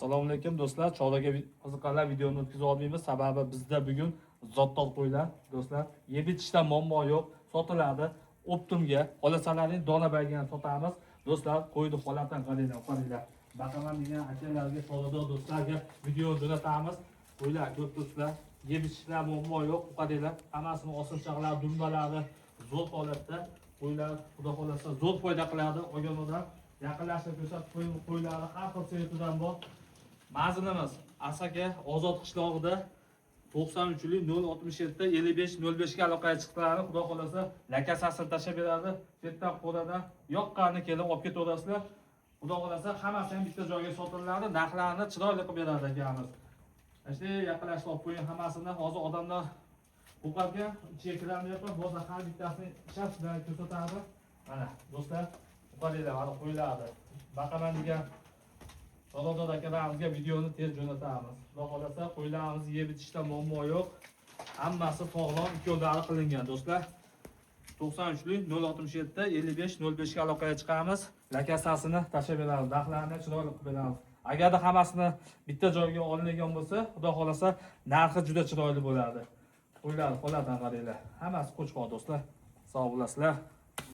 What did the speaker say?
Assalomu alaykum do'stlar. Chorvaga qiziqarli videoni o'tkazib olmaymiz. Sababi bizda bugun zotdor qo'ylar do'stlar. Yeb ichishda muammo yo'q, sotiladi. Optimga olasanlarning dona baygini sotamiz. Do'stlar, qo'yni holatdan qaranglar. Baqaman degan akalarga, solador do'stlarga video jo'natamiz. Qo'ylar ko'p do'stlar. Yeb ichishda muammo yo'q, qaranglar. Hammasini osilchaqlar, dumbalari zo'r holatda. Qo'ylar xudo xolasa zo'r foyda qiladi. Olganlar yaqinlashib ko'rsatib qo'ylarni har xil seviyatidan bor. Manzilimiz Asaka Ozod qishlog'ida 93-067-55-05 ga aloqaga chiqdilarni xudo xolasa lakasasini tashlab beradi. Chetdan qo'ldan yoqqanini kelib olib ketaverasizlar. Xudo xolasa hammasi ham bitta joyga sotiladi. Narxlarni chiroyli qilib beradi akamiz. Işte yaqinlashib olib qo'ying hammasini. Hozir odamlar buqarga ichiga kirmayapti. Hozir har bittasini ishab sizlarga ko'rsatadi. Mana do'stlar, buqarlar mana qo'yiladi. Baqaman degan Solador akalarimizga videoni tez jo'natamiz. Xudo xolasa qo'ylarimizni yeb ichishda muammo yo'q. Hammasi sog'lom, ikkovlari qilingan do'stlar. 93-067-55-05 ga aloqaga chiqamiz. Lakasasini tashlab beramiz, daxlarni chiroyli qilib beramiz. Agarda hammasini bitta joyga olingan bo'lsa, xudo xolasa narxi juda chiroyli bo'ladi. Qo'ylar holatdan qaranglar. Hammasi qo'chqor do'stlar. Sog' bo'lasizlar.